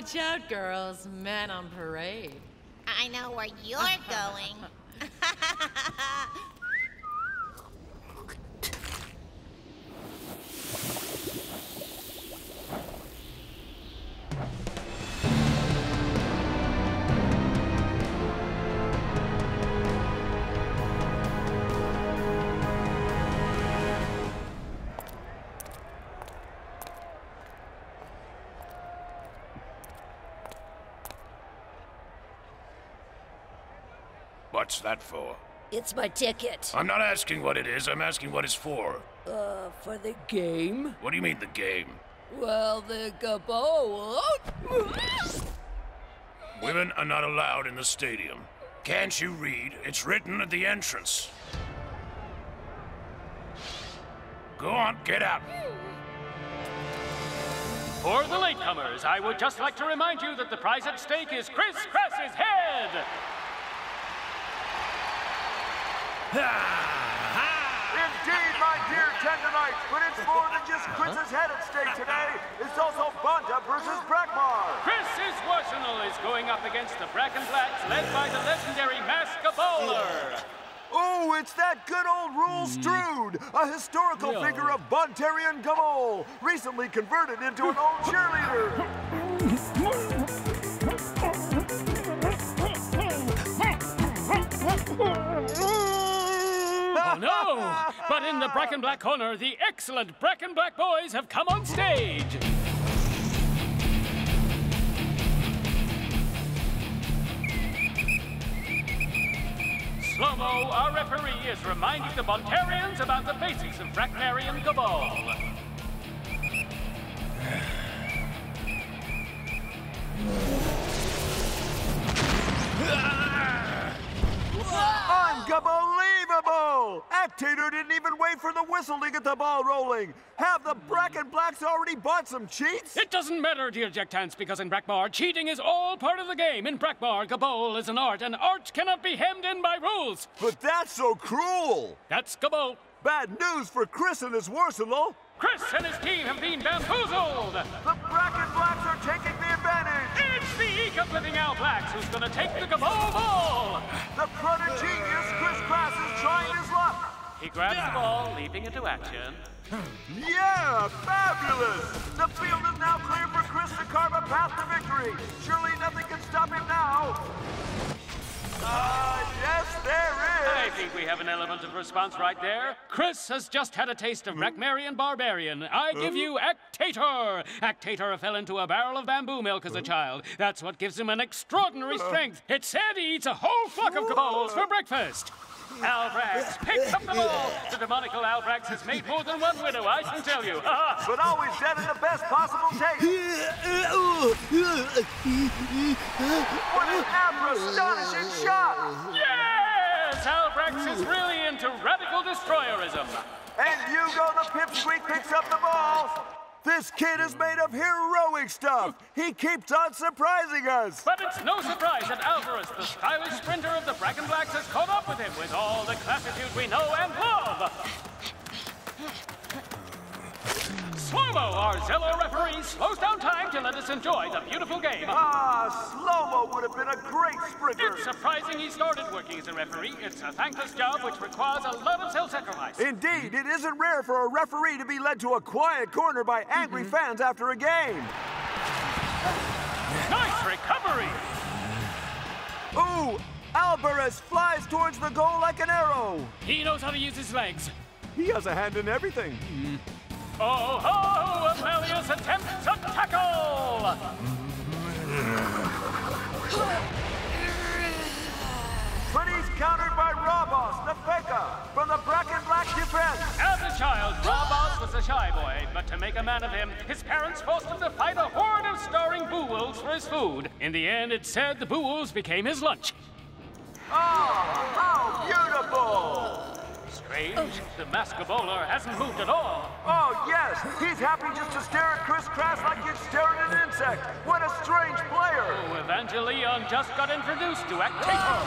Watch out, girls. Men on parade. I know where you're going. What's that for? It's my ticket. I'm not asking what it is, I'm asking what it's for. For the game? What do you mean, the game? Well, the Gobbowler. Women are not allowed in the stadium. Can't you read? It's written at the entrance. Go on, get out. For the latecomers, I would just like to remind you that the prize at stake is Kriss' head! Indeed, my dear tendonites, but it's more than just Kriss's head at stake today. It's also Bonta versus Brak'n'Black. Kriss' Arsenal is going up against the Brak'n'Blacks, led by the legendary Masked Gobbowler. Oh, it's that good old Rule Strood, a historical figure of Bontarian Gobbowler, recently converted into an old cheerleader. Oh no! But in the Brak'n'Black corner, the excellent Brak'n'Black boys have come on stage. Slow-Mo, our referee, is reminding the Bontarians about the basics of Brak'n'arian Gobbowler. Unbelievable! Actator didn't even wait for the whistle to get the ball rolling. Have the Brak'n'Blacks already bought some cheats? It doesn't matter, dear Jectans, because in Brak'bar, cheating is all part of the game. In Brak'bar, Gobbowler is an art, and art cannot be hemmed in by rules. But that's so cruel! That's Gobbowler. Bad news for Kriss and his arsenal. Kriss and his team have been bamboozled! The Brak'n'Blacks are taking the advantage! It's the eclipsing Al Blacks who's gonna take the Gobbowler ball! The prodigious Kriss is trying his luck! He grabs the ball, leaping into action. Yeah, fabulous! The field is now clear for Kriss to carve a path to victory. Surely nothing can stop him now. Yes, there is! I think we have an element of response right there. Kriss has just had a taste of Brak'n'arian Barbarian. I give you Actator! Actator fell into a barrel of bamboo milk as a child. That's what gives him an extraordinary strength. It's said he eats a whole flock of Gobbowlers for breakfast. Albrax picks up the ball. The demonical Albrax has made more than one widow, I can tell you. But always done in the best possible taste. What an astonishing shot! Yes! Albrax is really into radical destroyerism. And Hugo the Pipsqueak picks up the ball. This kid is made of heroic stuff. He keeps on surprising us. But it's no surprise that Alvarez, the stylish sprinter of the Brak'n'Blacks, has caught up with him with all the classitude we know and love. Slow-Mo, our Zello referee, slows down time to let us enjoy the beautiful game. Slow-Mo would have been a great sprinter. It's surprising he started working as a referee. It's a thankless job which requires a lot of self-sacrifice. Indeed, it isn't rare for a referee to be led to a quiet corner by angry fans after a game. Nice recovery! Ooh, Alvarez flies towards the goal like an arrow. He knows how to use his legs. He has a hand in everything. Oh ho! Amelius attempts a tackle! But he's countered by Rabos, the Feka, from the Brak'n'Black defense. As a child, Rabos was a shy boy, but to make a man of him, his parents forced him to fight a horde of starving boo-wolves for his food. In the end, it's said the boo-wolves became his lunch. Oh, how beautiful! Strange, the Masked Gobbowler hasn't moved at all. Oh, yes, he's happy just to stare at Kriss like you'd stare at an insect. What a strange player! Oh, Evangelion just got introduced to Actator.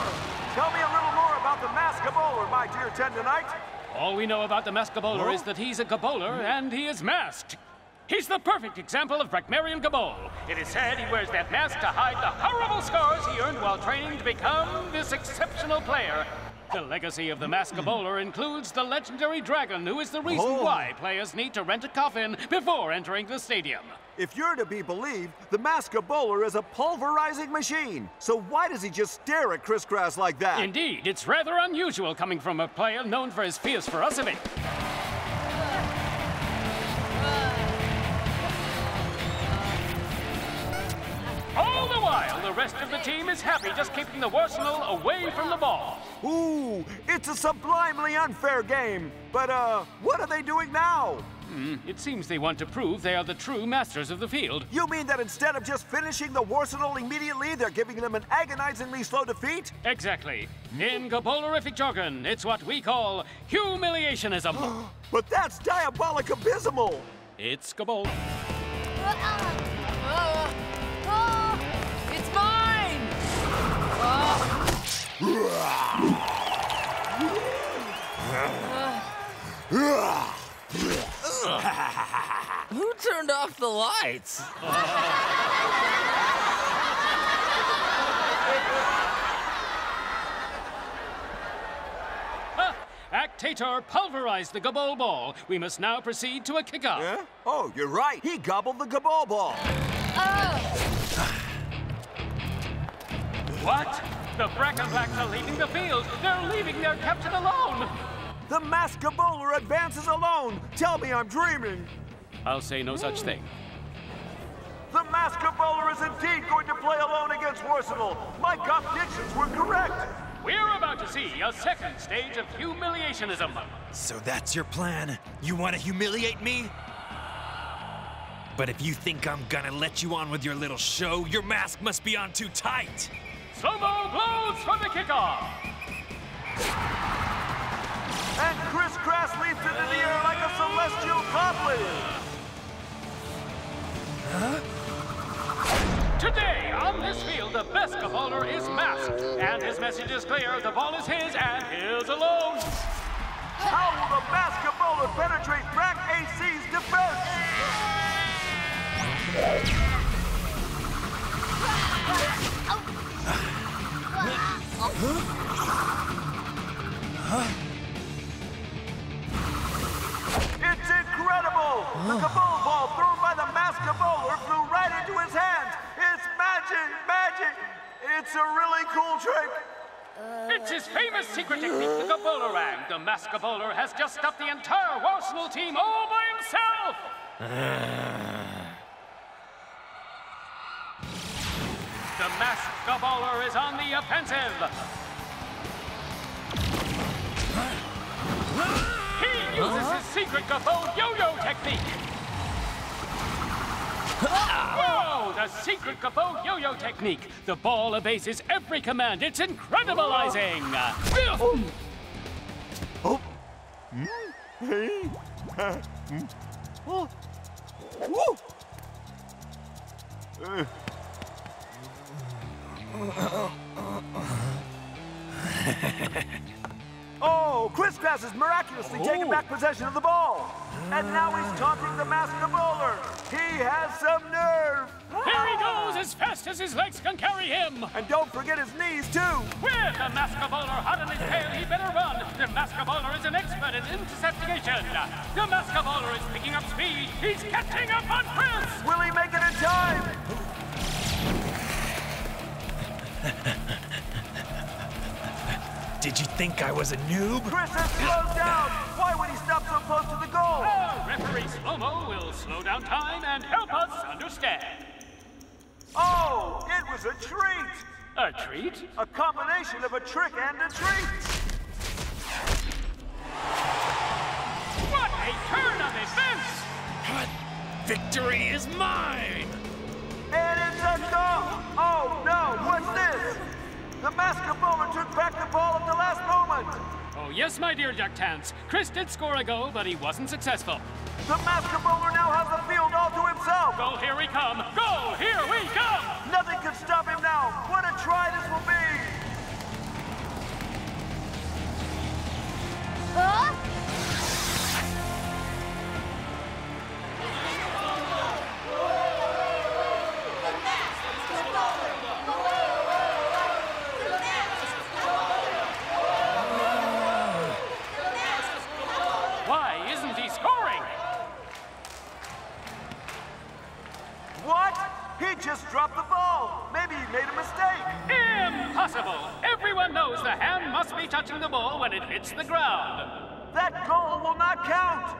Tell me a little more about the Masked Gobbowler, my dear tendonite. All we know about the Masked Gobbowler is that he's a Gobbowler and he is masked. He's the perfect example of Brak'n'Black Gobbowler. It is said he wears that mask to hide the horrible scars he earned while training to become this exceptional player. The legacy of the Masked Gobbowler includes the legendary dragon, who is the reason why players need to rent a coffin before entering the stadium. If you're to be believed, the Masked Gobbowler is a pulverizing machine. So why does he just stare at Kriss like that? Indeed, it's rather unusual coming from a player known for his fierce ferocity. All the while, the rest of the team is happy just keeping the Arsenal away from the ball. Ooh, it's a sublimely unfair game. But, what are they doing now? It seems they want to prove they are the true masters of the field. You mean that instead of just finishing the Arsenal immediately, they're giving them an agonizingly slow defeat? Exactly. In Gobbowlerific jargon, it's what we call humiliationism. But that's diabolic abysmal! It's Gobbowler. It's mine! Who turned off the lights? Actator pulverized the Gobbowler ball. We must now proceed to a kickoff. Yeah? Oh, you're right. He gobbled the Gobbowler ball. What? The Brak'n'Blacks are leaving the field. They're leaving their captain alone. The Masked Gobbowler advances alone. Tell me I'm dreaming. I'll say no such thing. The Masked Gobbowler is indeed going to play alone against Arsenal. My gut predictions were correct. We're about to see a second stage of humiliationism. So that's your plan? You want to humiliate me? But if you think I'm gonna let you on with your little show, your mask must be on too tight. Slow-mo blows for the kickoff. And Kriss leaps into the air like a celestial goblet. Today, on this field, the best Gobbowler is masked. And his message is clear. The ball is his and his alone. How will the Masked Gobbowler penetrate Brak AC's defense? It's incredible! The Gobbowler ball thrown by the Masked Gobbowler flew right into his hand. It's magic! It's a really cool trick. It's his famous secret technique, the Gobbowlerang. The Masked Gobbowler has just stopped the entire Arsenal team all by himself. The Masked Gobbowler is on the offensive. He uses his secret Gobbowler yo-yo technique. Whoa! The secret Gobbowler yo-yo technique. The ball obeys every command. It's incredibleizing. Oh, Kriss is miraculously taking back possession of the ball. And now he's taunting the Masked Gobbowler. He has some nerve. Here he goes as fast as his legs can carry him. And don't forget his knees, too. With the Masked Gobbowler hot on his tail, he better run. The Masked Gobbowler is an expert in interceptation. The Masked Gobbowler is picking up speed. He's catching up on Kriss. Will he make it in time? Did you think I was a noob? Kriss has slowed down. Why would he stop so close to the goal? Referee Slow-Mo will slow down time and help us understand. Oh, it was a treat. A treat? A combination of a trick and a treat. What a turn of events! Victory is mine! And it's a goal. Oh, no, what's this? The Masked Gobbowler took back the ball at the last moment. Oh, yes, my dear Ducktants. Kriss did score a goal, but he wasn't successful. The Masked Gobbowler now has the field all to himself. Goal, here we come. Goal, here we come! Nothing can stop him now. What a try this will be. impossible! Everyone knows the hand must be touching the ball when it hits the ground. That goal will not count!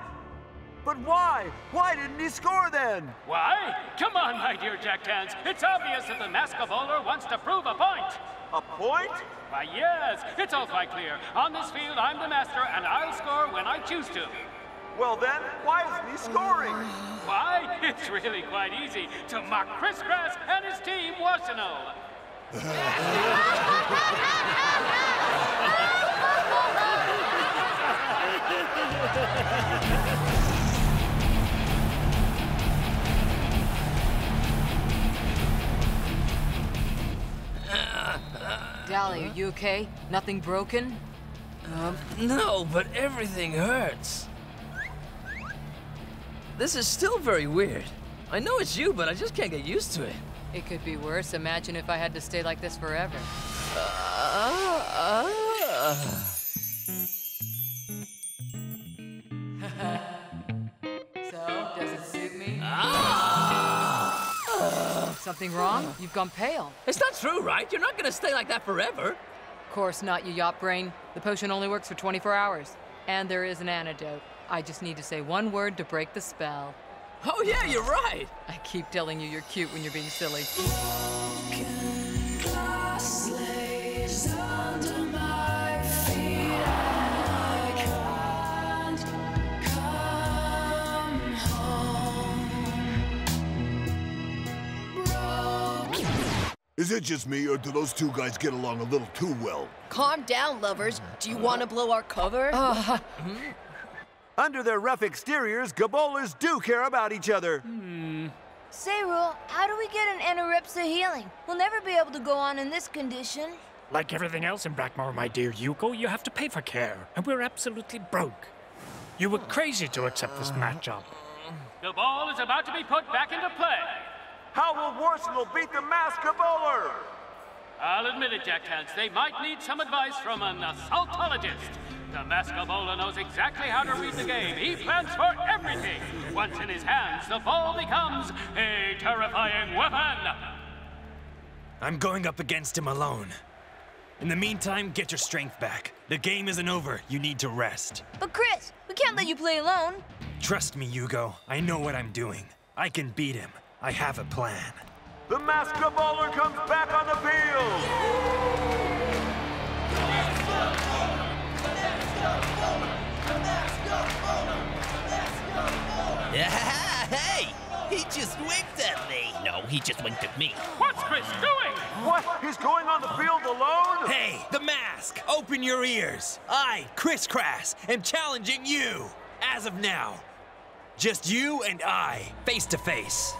But why? Why didn't he score then? Why? Come on, my dear Jack Tans. It's obvious that the Masked Gobbowler wants to prove a point. A point? Why, yes, it's all quite clear. On this field, I'm the master, and I'll score when I choose to. Well then, why isn't he scoring? Why? It's really quite easy to mock Kriss and his team, Wasino. Dally, are you okay? Nothing broken? No, but everything hurts. This is still very weird. I know it's you, but I just can't get used to it. It could be worse. Imagine if I had to stay like this forever. So, does it suit me? Something wrong? You've gone pale. It's not true, right? You're not gonna stay like that forever. Of course not, you yacht brain. The potion only works for 24 hours. And there is an antidote. I just need to say one word to break the spell. Oh yeah, you're right. I keep telling you you're cute when you're being silly. Is it just me, or do those two guys get along a little too well? Calm down, lovers. Do you want to blow our cover? Under their rough exteriors, Gobbowlers do care about each other. Say, Rule, how do we get an anorexia healing? We'll never be able to go on in this condition. Like everything else in Brackmore, my dear Yuko, you have to pay for care, and we're absolutely broke. You were crazy to accept this matchup. The ball is about to be put back into play. How will Warsenal beat the Masked Gobbowler? I'll admit it, Jack Tans. They might need some advice from an assaultologist. The Masked Gobbowler knows exactly how to read the game. He plans for everything. Once in his hands, the ball becomes a terrifying weapon. I'm going up against him alone. In the meantime, get your strength back. The game isn't over. You need to rest. But Kriss, we can't let you play alone. Trust me, Hugo. I know what I'm doing. I can beat him. I have a plan. The Masked Gobbowler comes back on the field! Hey! He just winked at me! No, he just winked at me. What's Kriss doing? What? He's going on the field alone? Hey, the mask! Open your ears! I, Kriss, am challenging you! As of now. Just you and I, face to face.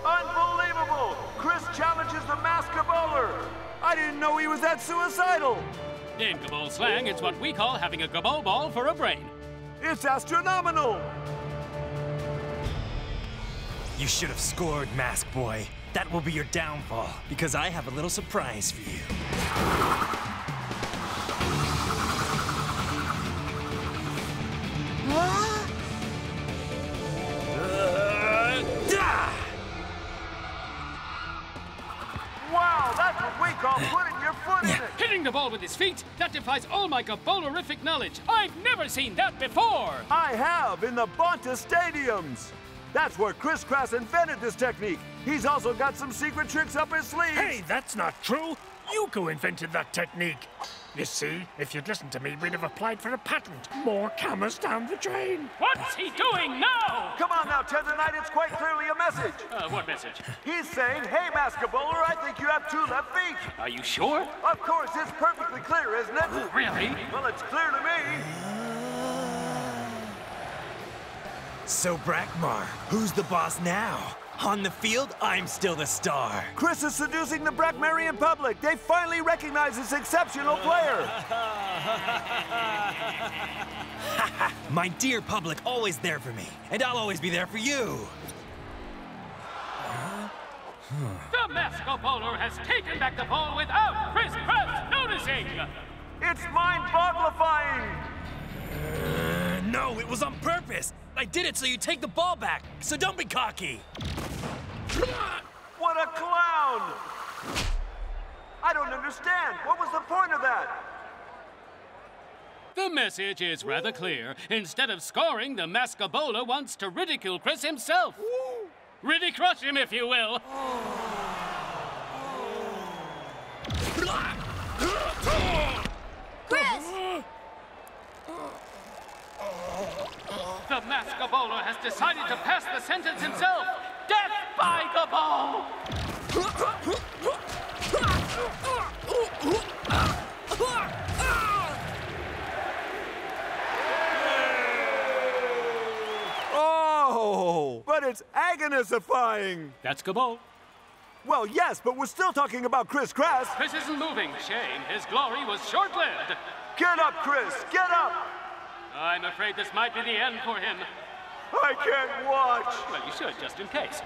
Unbelievable! Kriss challenges the Masked Gobbowler! I didn't know he was that suicidal! In Gobbo slang, it's what we call having a Gobbo ball for a brain. It's astronomical! You should have scored, Mask Boy. That will be your downfall, because I have a little surprise for you. Wow, that's what we call putting your foot in it! Hitting the ball with his feet? That defies all my Gobbowlerific knowledge. I've never seen that before! I have, in the Bonta stadiums! That's where Kriss invented this technique. He's also got some secret tricks up his sleeve. Hey, that's not true. Yuko invented that technique. You see, if you'd listened to me, we'd have applied for a patent. More cameras down the drain. What's he doing now? Come on now, Tendonite, it's quite clearly a message. What message? He's saying, hey, Masked Gobbowler, I think you have two left feet. Are you sure? Of course, it's perfectly clear, isn't it? Really? Well, it's clear to me. So, Brackmar, who's the boss now? On the field, I'm still the star. Kriss is seducing the Brackmarian public. They finally recognize this exceptional player. My dear public, always there for me. And I'll always be there for you. The Masked Gobbowler has taken back the ball without Kriss noticing. It's mind-bogglifying. No, it was on purpose. I did it so you take the ball back. So don't be cocky. What a clown! I don't understand. What was the point of that? The message is rather clear. Instead of scoring, the Masked Gobbowler wants to ridicule Kriss himself. Ridicrush him, if you will. Kriss! The Masked Gobbowler has decided to pass the sentence himself. Death by Gobbowler! Oh, but it's agonizifying. That's Gobbowler. Well, yes, but we're still talking about Kriss Kras. Kriss isn't moving. Shame. His glory was short-lived. Get up, Kriss. Get up. I'm afraid this might be the end for him. I can't watch. Well, you should, just in case.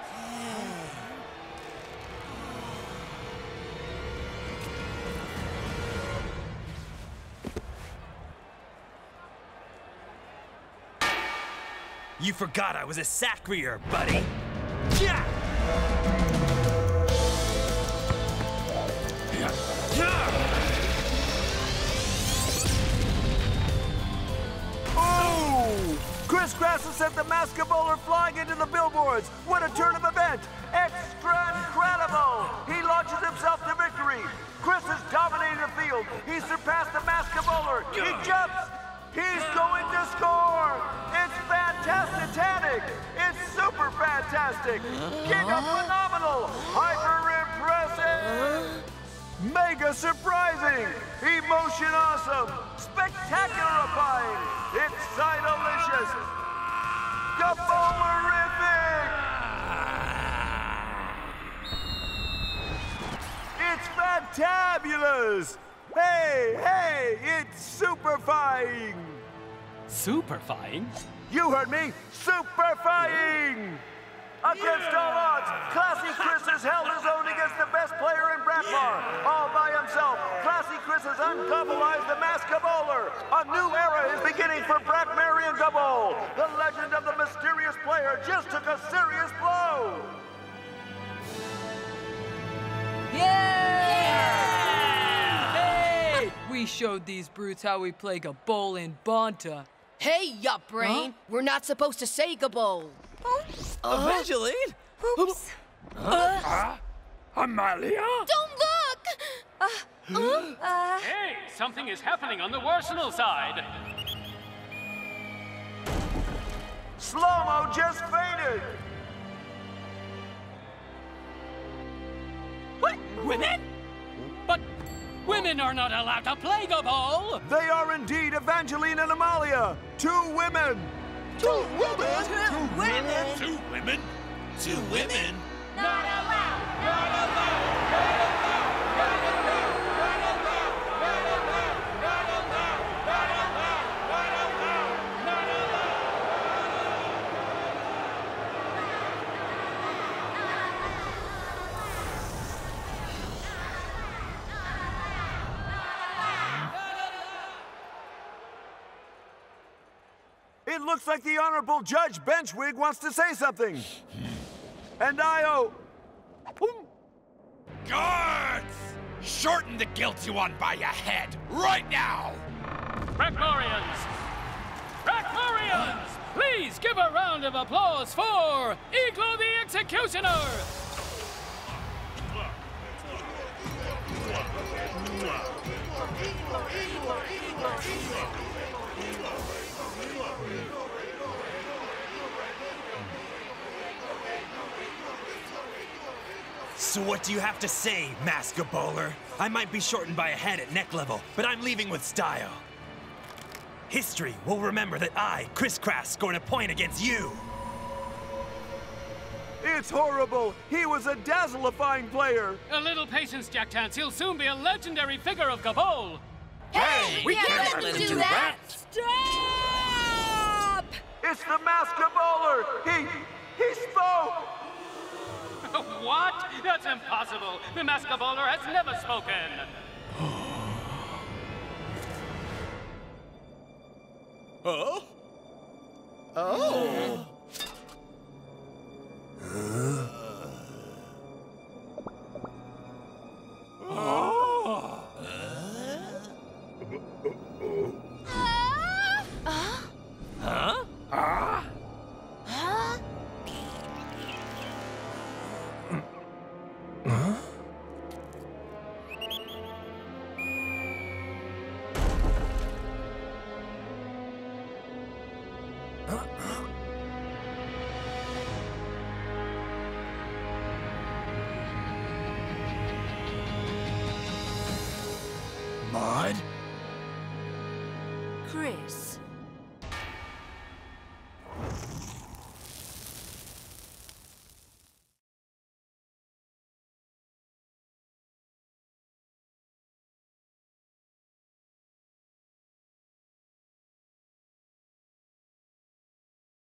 You forgot I was a sacrier, buddy. Yeah! Oh! Kriss Kras has sent the Masked Gobbowler flying into the billboards. What a turn of event! Extra incredible! He launches himself to victory. Kriss has dominated the field. He's surpassed the Masked Gobbowler. He jumps. He's going to score! It's fantastic! It's super fantastic! Giga phenomenal! Hyper impressive! Mega surprising! Emotion awesome! Spectacularifying! Excite-alicious! Gobbowlerific! It's fantabulous! Hey, it's superfying! Superfying? You heard me! Superfying! Against all odds, Classy Kriss has held his own against the best player in Brak'n'Black. All by himself, Classy Kriss has ungobbleized the Masked Gobbowler. A new era is beginning for Brak'n'Black. The legend of the mysterious player just took a serious blow. Hey! We showed these brutes how we play Gabol in Banta. Hey, yup brain. Huh? We're not supposed to say Gabol. Evangeline? Oops. Amalia? Don't look! Hey, something is happening on the Arsenal side. Slow-mo just fainted. What? Women? But women are not allowed to play Gabol. They are indeed Evangeline and Amalia. 2 women. 2 women? 2 women? 2 women? 2 women? Not allowed! Not allowed! Not allowed! Not allowed! Not allowed! Not allowed! Not allowed! Not allowed! Not allowed! It looks like the Honorable Judge Benchwig wants to say something. And Guards! Shorten the guilty one by your head, right now! Brak'n'Morians! Brak'n'Morians! Please give a round of applause for Iglo the Executioner! So what do you have to say, Masked Gobbowler? I might be shortened by a head at neck level, but I'm leaving with style. History will remember that I, Kriss Kras, scored a point against you. it's horrible. He was a dazzleifying player. A little patience, Jack Tance. He'll soon be a legendary figure of Gabol. Hey, we can't let him do that. Stop! It's the Masked Gobbowler. He spoke. What? That's impossible. The Masked Gobbowler has never spoken. Oh? Oh. Oh. Bud? Kriss.